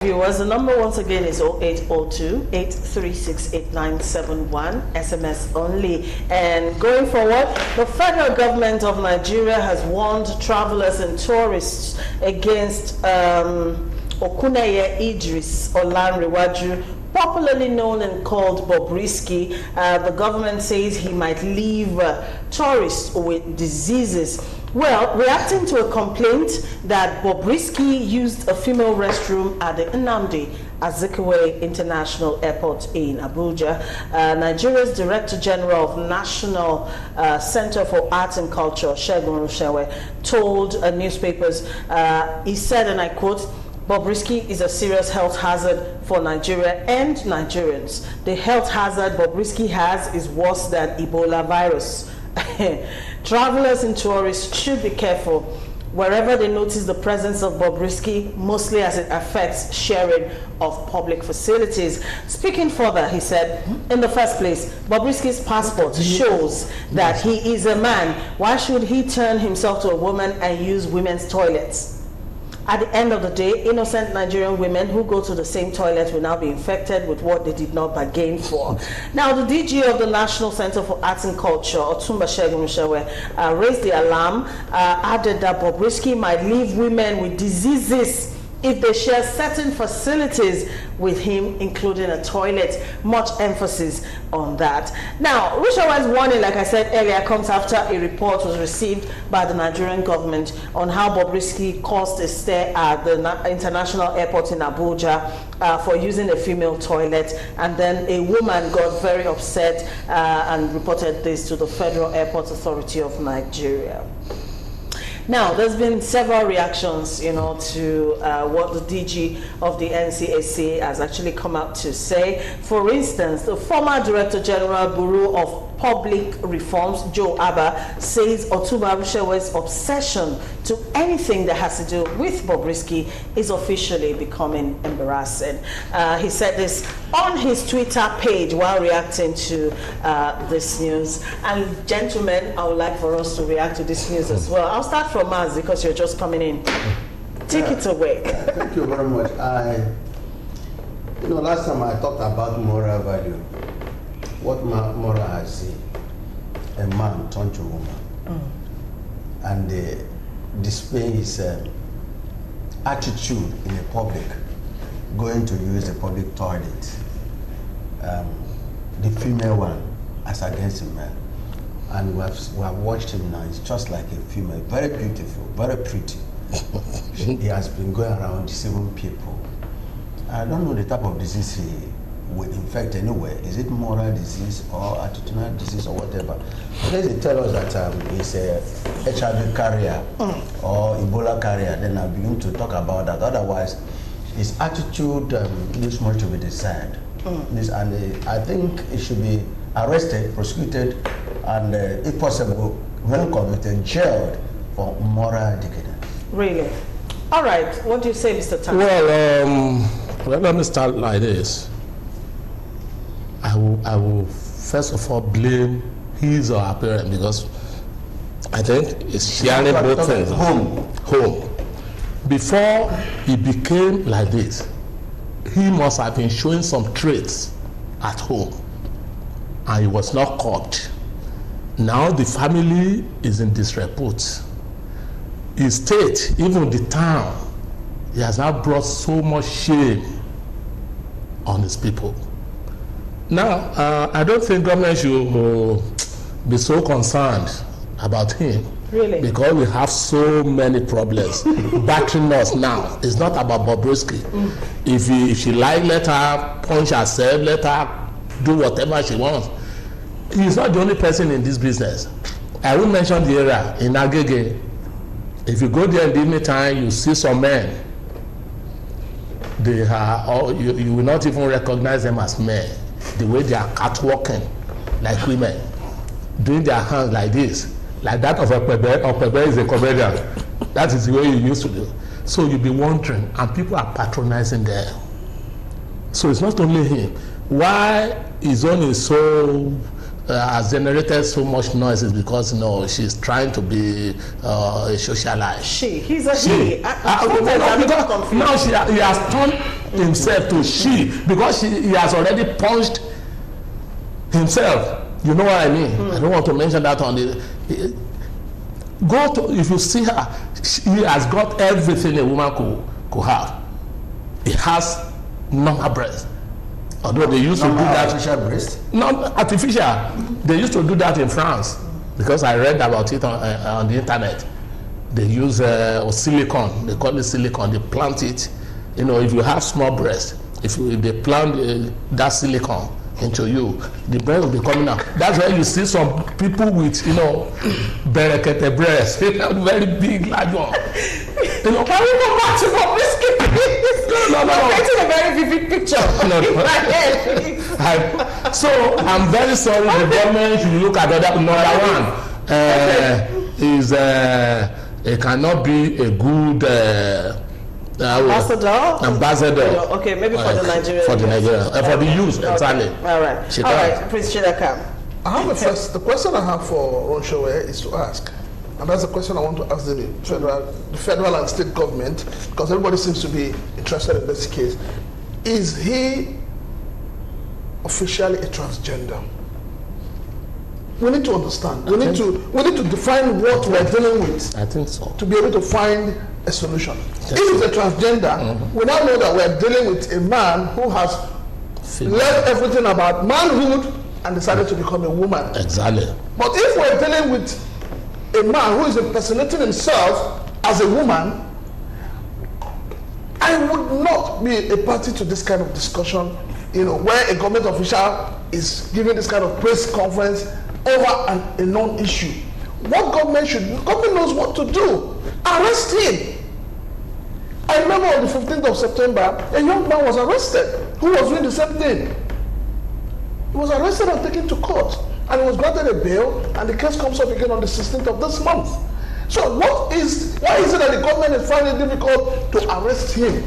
Viewers, the number once again is 0802-836-8971, SMS only. And going forward, the federal government of Nigeria has warned travelers and tourists against Okuneye Idris Olanrewaju, popularly known and called Bobrisky. The government says he might leave tourists with diseases. Well, reacting to a complaint that Bobrisky used a female restroom at the Nnamdi Azikiwe International Airport in Abuja, Nigeria's Director General of National Center for Arts and Culture, Segun Rushewe, told newspapers, he said, and I quote, Bobrisky is a serious health hazard for Nigeria and Nigerians. The health hazard Bobrisky has is worse than Ebola virus. Travelers and tourists should be careful wherever they notice the presence of Bobrisky, mostly as it affects sharing of public facilities. Speaking further, he said, in the first place, Bobrisky's passport shows that he is a man. Why should he turn himself to a woman and use women's toilets? At the end of the day, innocent Nigerian women who go to the same toilet will now be infected with what they did not bargain for. Now, the DG of the National Center for Arts and Culture, Otumba Segun Rushewe, raised the alarm, added that Bobrisky might leave women with diseases if they share certain facilities with him, including a toilet. Much emphasis on that. Now, Rushewe's warning, like I said earlier, comes after a report was received by the Nigerian government on how Bobrisky caused a stay at the international airport in Abuja for using a female toilet, and then a woman got very upset and reported this to the Federal Airport Authority of Nigeria. Now, there's been several reactions, to what the DG of the NCAC has actually come out to say. For instance, the former Director General Bureau of Public Reforms, Joe Abba, says Otumba Rushewe's obsession to anything that has to do with Bobrisky is officially becoming embarrassing. He said this on his Twitter page while reacting to this news. And gentlemen, I would like for us to react to this news as well. I'll start from Maz because you're just coming in. Take it away. Thank you very much. Last time I talked about moral value. What moral I see, a man turned to a woman, and display his attitude in the public, going to use the public toilet. The female one as against the man, and we have watched him now. He's just like a female, very beautiful, very pretty. He has been going around deceiving people. I don't know the type of disease he will infect anyway. Is it moral disease or attitudinal disease or whatever? Because they tell us that he's a HIV carrier or Ebola carrier, then I begin to talk about that. Otherwise, his attitude leaves much to be desired. And I think he should be arrested, prosecuted, and if possible, when convicted, jailed for moral decadence. Really? All right. What do you say, Mr. Tan? Well, let me start like this. I will first of all blame his or her parent, because I think it's sharing both things. Home. Before he became like this, he must have been showing some traits at home, and he was not caught. Now the family is in disrepute. His state, even the town, he has now brought so much shame on his people. Now, I don't think government should be so concerned about him. Really? Because we have so many problems battering us now. It's not about Bobrisky. If she like, let her punch herself, let her do whatever she wants. He's not the only person in this business. I will mention the area in Agege. If you go there in the evening time, you see some men. They are, you will not even recognize them as men. The way they are catwalking like women, doing their hands like this, like that of Okpebe is a comedian. That is the way you used to do. So you'll be wondering, and people are patronizing them. So it's not only him. Why his own is so has generated so much noise is because she's trying to be a socialite. He's a he. Now he has turned himself to she because he has already punched himself. You know what I mean? I don't want to mention that on the. If you see her, he has got everything a woman could have. He has normal breast. Although they used to do that. Artificial breast? Not artificial. They used to do that in France because I read about it on the internet. They use silicone. They call it silicone. They plant it. If you have small breast, if they plant that silicone into you, the breast will be coming out. That's why you see some people with, berekete breast, very big, large one. Can we go back to Bobrisky? No. I'm painting a very vivid picture. No. So I'm very sorry. The government should look at that. Number one, it cannot be a good. Ambassador. Okay, maybe for the Nigerian. For the Nigerian, for the youth, exactly. All right. Prince Chidakam. The question I have for Ronshawe is to ask, and that's the question I want to ask the federal and state government, because everybody seems to be interested in this case. Is he officially a transgender? We need to understand. We need to define what we're dealing with. I think so. To be able to find a solution. Yes. If it's a transgender, we now know that we're dealing with a man who has left everything about manhood and decided to become a woman. Exactly. But if we're dealing with a man who is impersonating himself as a woman, I would not be a party to this kind of discussion, where a government official is giving this kind of press conference over a non-issue. What government knows what to do. Arrest him. I remember on the 15th of September, a young man was arrested who was doing the same thing. He was arrested and taken to court, and he was granted a bail, and the case comes up again on the 16th of this month. So why is it that the government is finding it difficult to arrest him?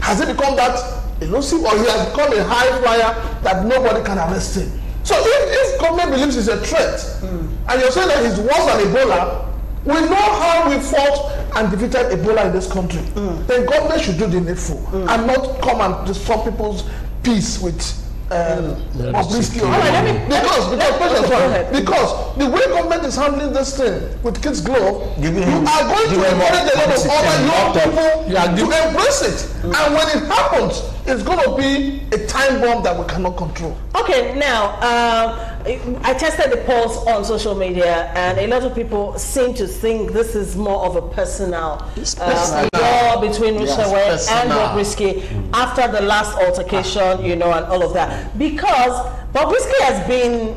Has he become that elusive, or he has become a high flyer that nobody can arrest him? So if government believes he's a threat, and you're saying that he's worse than Ebola, we know how we fought and defeated Ebola in this country. Then government should do the needful and not come and disturb people's peace with Bobrisky. Because the way government is handling this thing with Kids Glove, you are going to encourage a lot of other young people to embrace it. And when it happens, it's going to be a time bomb that we cannot control. Okay, now, I tested the pulse on social media, and a lot of people seem to think this is more of a personal war between Ronshawe and Bobrisky after the last altercation, and all of that. Because Bobrisky has been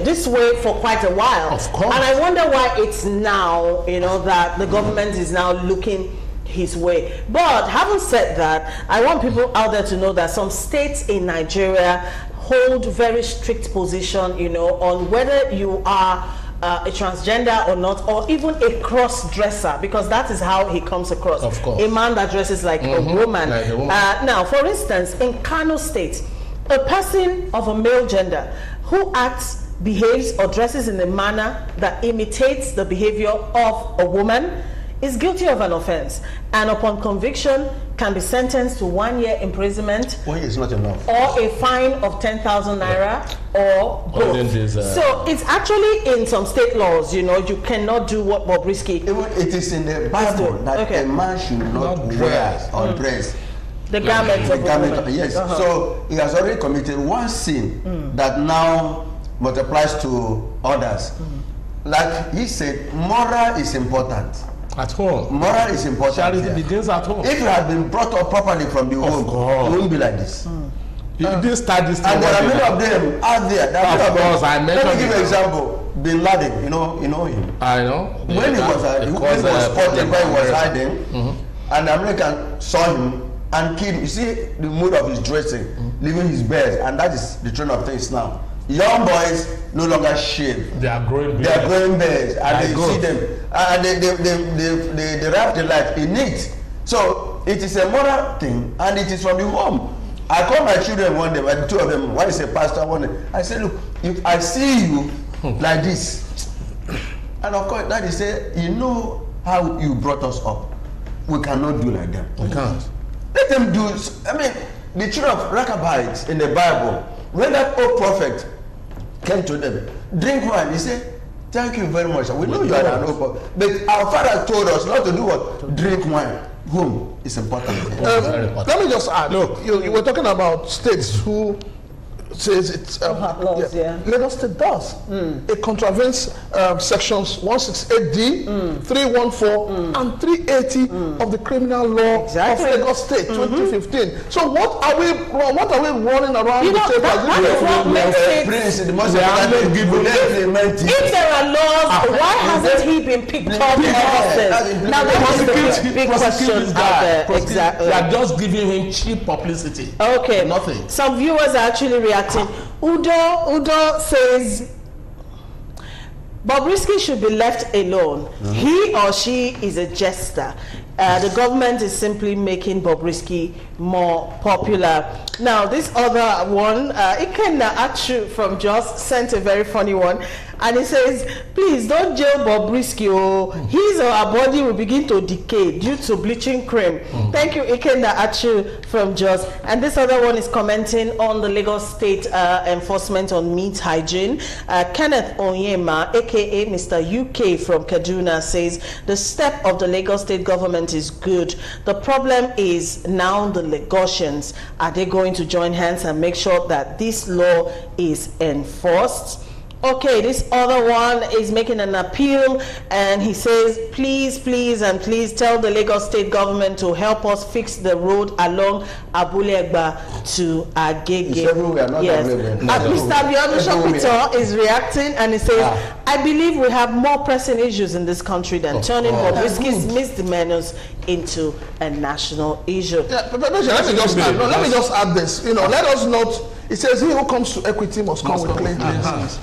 this way for quite a while. Of course. And I wonder why it's now, that the government is now looking his way. But having said that, I want people out there to know that some states in Nigeria hold very strict position, on whether you are a transgender or not, or even a cross-dresser, because that is how he comes across. Of course. A man that dresses like a woman. Like a woman. Now, for instance, in Kano State, a person of a male gender who acts, behaves, or dresses in a manner that imitates the behavior of a woman is guilty of an offense, and upon conviction can be sentenced to 1 year imprisonment. 1 year is not enough. Or a fine of 10,000 naira or both. So it's actually in some state laws, you cannot do what Bobrisky. It is in the Bible that a man should not wear or dress the garment of a woman. Yes. So he has already committed one sin that now multiplies to others. Like he said, moral is important. At home. Moral is important. Charity begins at home. If you had been brought up properly from the home, you wouldn't be like this. You didn't start this thing. And there are many of them out there. Of course, I mentioned. Let me give you an example. Bin Laden, you know him. I know. When he was spotted where he was hiding, and the American saw him and killed him. You see the mood of his dressing, leaving his beard, and that is the trend of things now. Young boys no longer shave. They are growing beards. They are growing beards, and they see them, and they wrap the life in it. So it is a moral thing, and it is from the home. I called my children one day, but two of them, one is a pastor, one day. I said, look, if I see you like this, and of course, Daddy said, you know how you brought us up. We cannot do like that. We can't. Let them do. I mean, the children of Rechabites in the Bible, when that old prophet came to them, drink wine, he said, thank you very much. We know you are an old prophet. But our father told us not to do what? Drink wine. Whom is important. Let me just add. Look, you were talking about states who says it's laws, Lagos State does. It contravenes sections 168D, 314, and 380 of the criminal law of Lagos State 2015. So what are we running around the table? That is what makes it. If there are laws, why hasn't he been picked up ever since? Now there is a big question out there. Exactly. They are just giving him cheap publicity. Okay. Nothing. Some viewers are actually reacting. Udo says Bobrisky should be left alone. He or she is a jester. The government is simply making Bobrisky more popular. Now, this other one, Ikenna Achu from Jos sent a very funny one. And he says, please don't jail Bobrisky. Oh, his or her body will begin to decay due to bleaching cream. Thank you, Ikenna Achu from Jos. And this other one is commenting on the Lagos State enforcement on meat hygiene. Kenneth Onyema, aka Mr. UK from Kaduna, says the step of the Lagos State government is good. The problem is now the Lagosians. Are they going to join hands and make sure that this law is enforced? Okay, this other one is making an appeal, and he says, please, please, and please tell the Lagos State government to help us fix the road along Abulegba to Agege. Yes. Mr. Biodu is reacting, and he says, I believe we have more pressing issues in this country than turning Bobrisky's misdemeanors into a national issue. Yeah, but let me just add this. You know, let us note, it says, he who comes to equity must come with clean hands.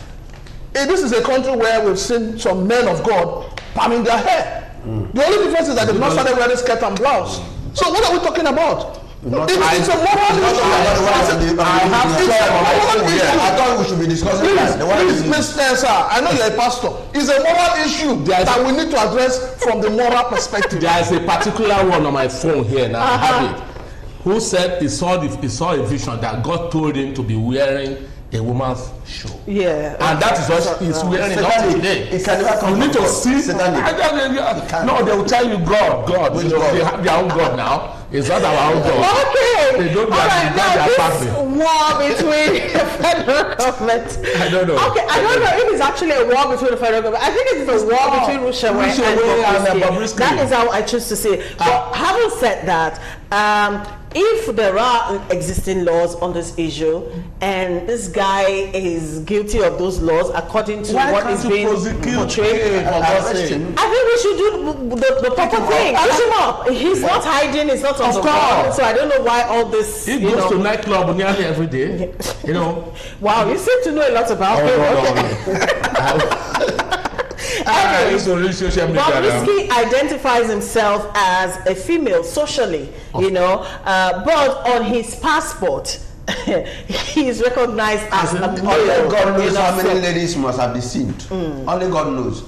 This is a country where we've seen some men of God palming their hair. The only difference is that they've not started wearing skirt and blouse. So what are we talking about? It's a moral issue. I thought we should be discussing that. Please, Mr. Sir, I know you're a pastor. It's a moral issue that we need to address from the moral perspective. There is a particular one on my phone here now. I have it. Who said he saw a vision that God told him to be wearing a woman's shoe. Yeah. And that is what he's wearing it up today. It can never come. You need to see. No, they will tell you God. They have their own God now. It's not our own God. Okay. They don't this war between the federal government. I don't know. Okay, I don't know if it's actually a war between the federal government. I think it's a war between Rushawe and Bobrisky. That is how I choose to say it. But having said that, if there are existing laws on this issue and this guy is guilty of those laws according to what is being portrayed, I think we should do the proper thing. He's not hiding, he's not on the ground, so I don't know why all this. He goes to nightclub nearly every day. You know. Wow, you seem to know a lot about him. Bobrisky identifies himself as a female socially, you know, but on his passport, he is recognized as a male. Only God knows how many ladies must have deceived. Only God knows.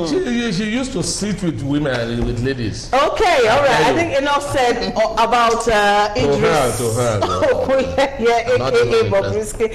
She used to sit with women, with ladies. Okay, all right. I think enough said about Idris. To her. Yeah, aka Bobrisky.